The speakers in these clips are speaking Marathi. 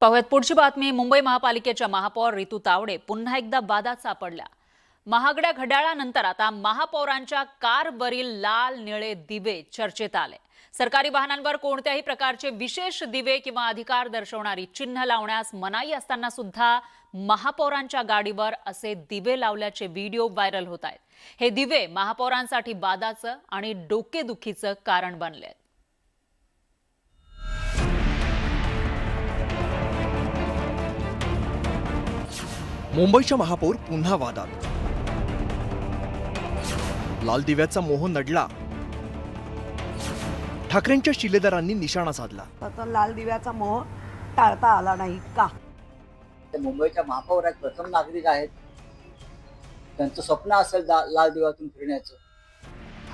पाहुयात पुढची बातमी। मुंबई महापालिकेच्या महापौर रितू तावडे पुन्हा एकदा वादात सापडल्या। महागड्या घड्याळानंतर आता महापौरांच्या कारवरील लाल निळे दिवे चर्चेत आले। सरकारी वाहनांवर कोणत्याही प्रकारचे विशेष दिवे किंवा अधिकार दर्शवणारी चिन्ह लावण्यास मनाई असताना सुद्धा महापौरांच्या गाडीवर असे दिवे लावल्याचे व्हिडिओ व्हायरल होत आहेत। हे दिवे महापौरांसाठी वादाचं आणि डोकेदुखीचं कारण बनले। मुंबईच्या महापौर पुन्हा वादात। लाल दिव्याचा मोह नडला, ठाकरेंच्या शिलेदारांनी निशाणा साधला। तर लाल दिव्याचा मोह टाळता आला नाही का? मुंबईच्या महापौर आहेत, प्रथम नागरिक आहेत, त्यांचं स्वप्न असेल लाल दिव्यातून फिरण्याचं।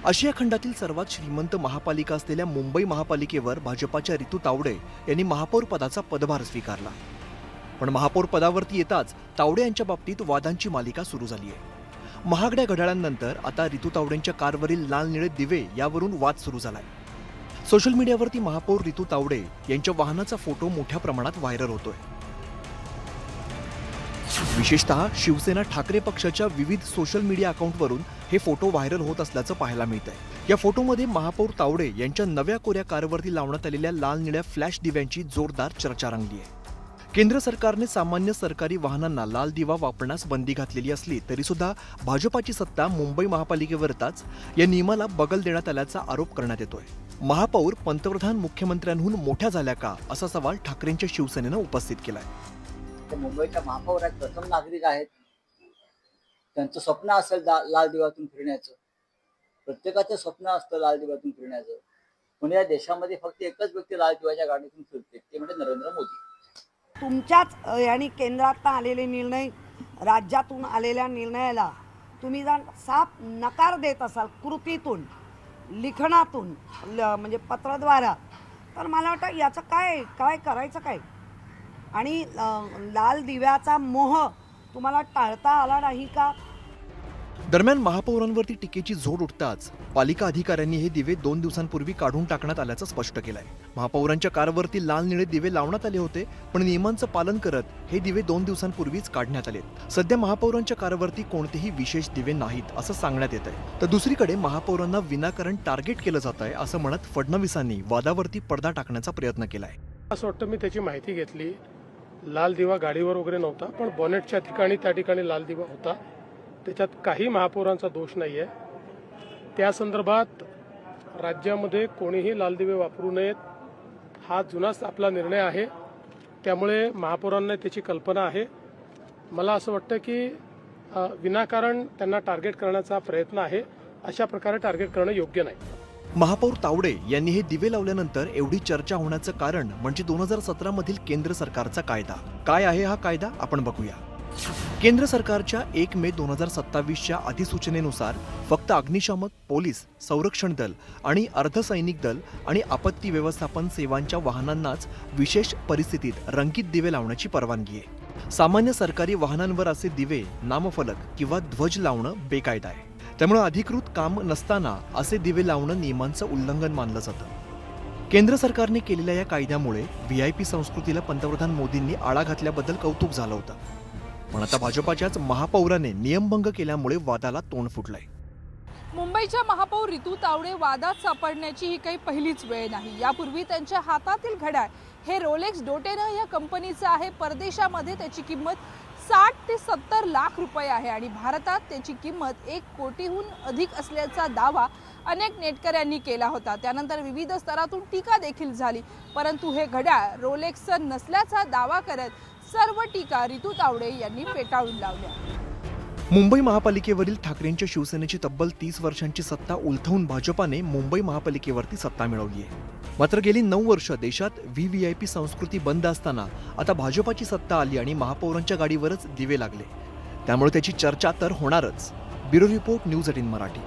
आशिया खंडातील सर्वात श्रीमंत महापालिका असलेल्या मुंबई महापालिकेवर भाजपाच्या रितू तावडे यांनी महापौर पदाचा पदभार स्वीकारला। पण महापौर पदावरती येताच तावडे यांच्या बाबतीत वादांची मालिका सुरू झाली आहे। महागड्या घड्याळांनंतर आता रितू तावडेंच्या कारवरील लाल निळे दिवे यावरून वाद सुरू झालाय। सोशल मीडियावरती महापौर रितू तावडे यांच्या वाहनाचा फोटो मोठ्या प्रमाणात व्हायरल होतोय। विशेषतः शिवसेना ठाकरे पक्षाच्या विविध सोशल मीडिया अकाउंटवरून हे फोटो व्हायरल होत असल्याचं पाहायला मिळतंय। या फोटोमध्ये महापौर तावडे यांच्या नव्या कोऱ्या कारवरती लावण्यात आलेल्या लाल निळ्या फ्लॅश दिव्यांची जोरदार चर्चा रंगली आहे। केंद्र सरकारने सामान्य सरकारी वाहनांना लाल दिवा वापरण्यास बंदी घातलेली असली तरी सुद्धा भाजपाची सत्ता मुंबई महापालिकेवर येताच या नियमाला बगल देण्यात आल्याचा आरोप करण्यात येतोय। महापौर पंतप्रधान मुख्यमंत्र्यांहून मोठ्या झाल्या का असा सवाल ठाकरेंच्या शिवसेनेनं उपस्थित केलाय। मुंबईच्या महापौर आहेत, प्रथम नागरिक आहेत, त्यांचं स्वप्न असेल लाल दिव्यातून फिरण्याचं। प्रत्येकाचं स्वप्न असतं लाल दिव्यातून फिरण्याचं, पण या देशामध्ये फक्त एकच व्यक्ती लाल दिव्याच्या गाडीतून फिरते, ते म्हणजे नरेंद्र मोदी। तुमच्याच आणि केंद्रात आलेले निर्णय, राज्यातून आलेल्या निर्णयाला तुम्ही जर साफ नकार देत असाल कृतीतून, लिखाणातून, म्हणजे पत्राद्वारा, तर मला वाटतं याचं काय करायचं काय? आणि लाल दिव्याचा मोह तुम्हाला टाळता आला नाही का? दरम्यान महापौरांवरती टीकेची झोड उठताच पालिका अधिकाऱ्यांनी हे दिवे 2 दिवसांपूर्वी काढून टाकण्यात आल्याचं स्पष्ट केलंय। महापौरांच्या कारवरती लाल निळे दिवे लावण्यात आले होते, पण नियमांचं पालन करत हे दिवे 2 दिवसांपूर्वीच काढण्यात आले। सध्या महापौरांच्या कारवरती कोणतेही विशेष दिवे नाहीत असं सांगण्यात येत आहे। तर दुसरीकडे महापौरांना विनाकारण टार्गेट केलं जात आहे असं म्हणत फडणवीसांनी वादावरती पडदा टाकण्याचा प्रयत्न केलाय। असं वाटतं मी त्याची माहिती घेतली, लाल दिवा गाडीवर वगैरे नव्हता, पण बॉनेटच्या ठिकाणी त्या ठिकाणी लाल दिवा होता, त्याच्यात काही महापौरांचा दोष नाही आहे। त्या संदर्भात राज्यामध्ये कोणीही लाल दिवे वापरू नयेत हा जुनाच आपला निर्णय आहे, त्यामुळे महापौरांना त्याची कल्पना आहे। मला असं वाटतं की विनाकारण त्यांना टार्गेट करण्याचा प्रयत्न आहे, अशा प्रकारे टार्गेट करणं योग्य नाही। महापौर तावडे यांनी हे दिवे लावल्यानंतर एवढी चर्चा होण्याचं कारण म्हणजे 2017 मधील केंद्र सरकारचा कायदा। काय आहे हा कायदा आपण बघूया। केंद्र सरकारच्या 1 मे 2027च्या अधिसूचनेनुसार फक्त अग्निशामक, पोलीस, संरक्षण दल आणि अर्धसैनिक दल आणि आपत्ती व्यवस्थापन सेवांच्या वाहनांनाच विशेष परिस्थितीत रंगीत दिवे लावण्याची परवानगी आहे। सामान्य सरकारी वाहनांवर असे दिवे, नामफलक किंवा ध्वज लावणं बेकायदा आहे। त्यामुळे अधिकृत काम नसताना असे दिवे लावणं नियमांचं उल्लंघन मानलं जातं। केंद्र सरकारने केलेल्या या कायद्यामुळे VIP संस्कृतीला पंतप्रधान मोदींनी आळा घातल्याबद्दल कौतुक झालं होतं, पण आता भाजपाच्याच महापौराने नियमभंग केल्यामुळे वादाला तोंड फुटलंय। मुंबईच्या महापौर रितू तावडे वादात सापडण्याची ही काही पहिलीच वेळ नाही। यापूर्वी त्यांच्या हातातील घड्याळ हे रोलेक्स डोटेना या कंपनीचं आहे। परदेशामध्ये त्याची किंमत 60 ते 70 लाख रुपये आहे आणि भारतात त्याची किंमत 1 कोटीहून अधिक असल्याचा दावा अनेक नेटकऱ्यांनी केला होता। त्यानंतर विविध स्तरातून टीका देखील झाली, परंतु हे घड्याळ रोलेक्सचं नसल्याचा दावा करत सर्व टीका रितू तावडे यांनी फेटाळून लावल्या। मुंबई महापालिकेवरील ठाकरेंच्या शिवसेनेची तब्बल 30 वर्षांची सत्ता उलथवून भाजपाने मुंबई महापालिकेवरती सत्ता मिळवली आहे। मात्र गेली 9 वर्ष देशात VIP संस्कृती बंद असताना आता भाजपाची सत्ता आली आणि महापौरांच्या गाडीवरच दिवे लागले, त्यामुळे त्याची चर्चा तर होणारच। Bureau report, news 18 Marathi.